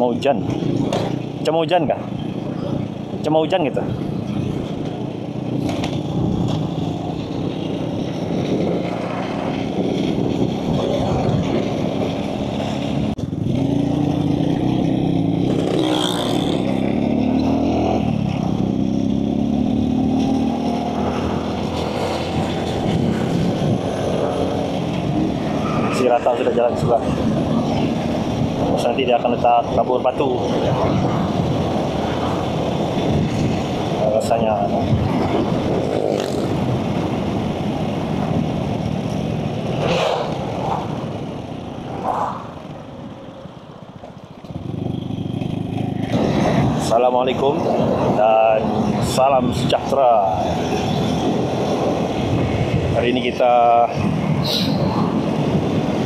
mau hujan. Macam mau hujan kah? Macam mau hujan gitu. Si Rata sudah jalan sebelah. Terus nanti dia akan letak tabur batu. Rasanya Assalamualaikum dan salam sejahtera. Hari ini kita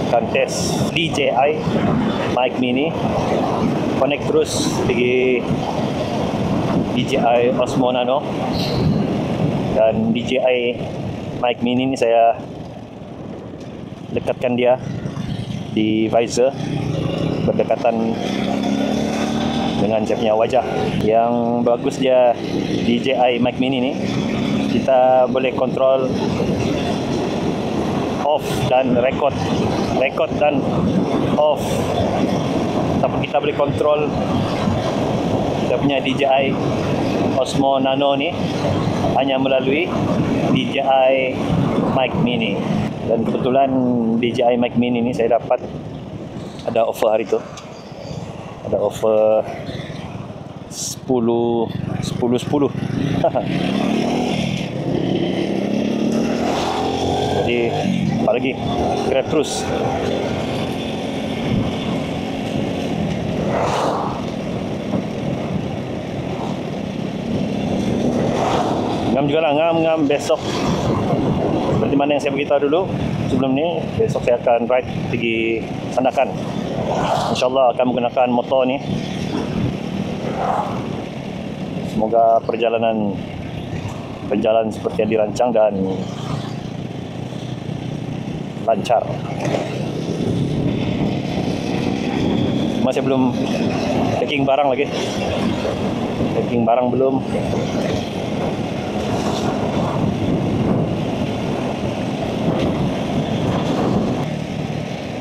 akan tes DJI mic mini, connect terus pergi DJI Osmo Nano. Dan DJI mic mini ni saya dekatkan dia di visor berdekatan dengan saya punya wajah. Yang bagus dia DJI mic mini ni, kita boleh kontrol off dan record dan off, ataupun kita boleh kontrol kita punya DJI Osmo Nano ni hanya melalui DJI mic mini. Dan kebetulan DJI mic mini ni saya dapat ada offer hari tu, ada offer 10. Jadi apa lagi, grab terus. Ngam juga lah, ngam besok seperti mana yang saya beritahu dulu sebelum ni, besok saya akan ride pergi Sandakan. InsyaAllah akan menggunakan motor ni. Semoga perjalanan berjalan seperti yang dirancang dan lancar. Masih belum packing barang lagi. Packing barang belum.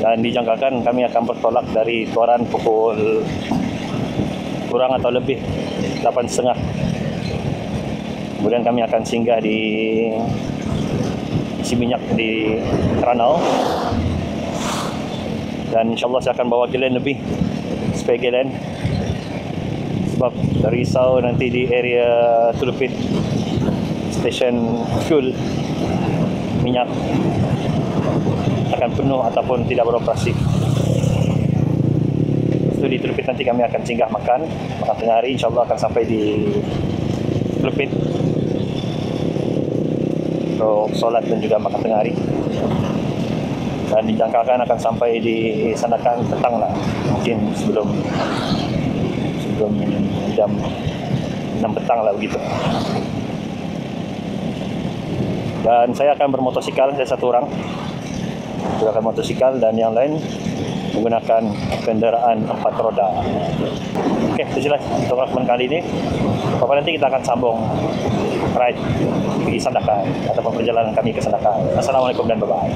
Dan dijangkakan kami akan bertolak dari Tuaran pukul kurang atau lebih 8.30. Kemudian kami akan singgah di isi minyak di Ranau. Dan insyaAllah saya akan bawa galen lebih, spare galen. Sebab dari Risau nanti di area Tulupit stesen fuel minyak akan penuh ataupun tidak beroperasi. Itu di Tulupit nanti kami akan singgah makan tengah hari. InsyaAllah akan sampai di Tulupit untuk solat dan juga makan tengah hari. Dan dijangkakan akan sampai di Sandakan petang lah, mungkin sebelum jam 6 petang lah begitu. Dan saya akan bermotosikal, saya satu orang menggunakan motosikal dan yang lain menggunakan kenderaan 4 roda. Okey, itu jelas untuk rakaman kali ini. Apa nanti kita akan sambung ride pergi Sandakan ataupun perjalanan kami ke Sandakan. Assalamualaikum dan bye-bye.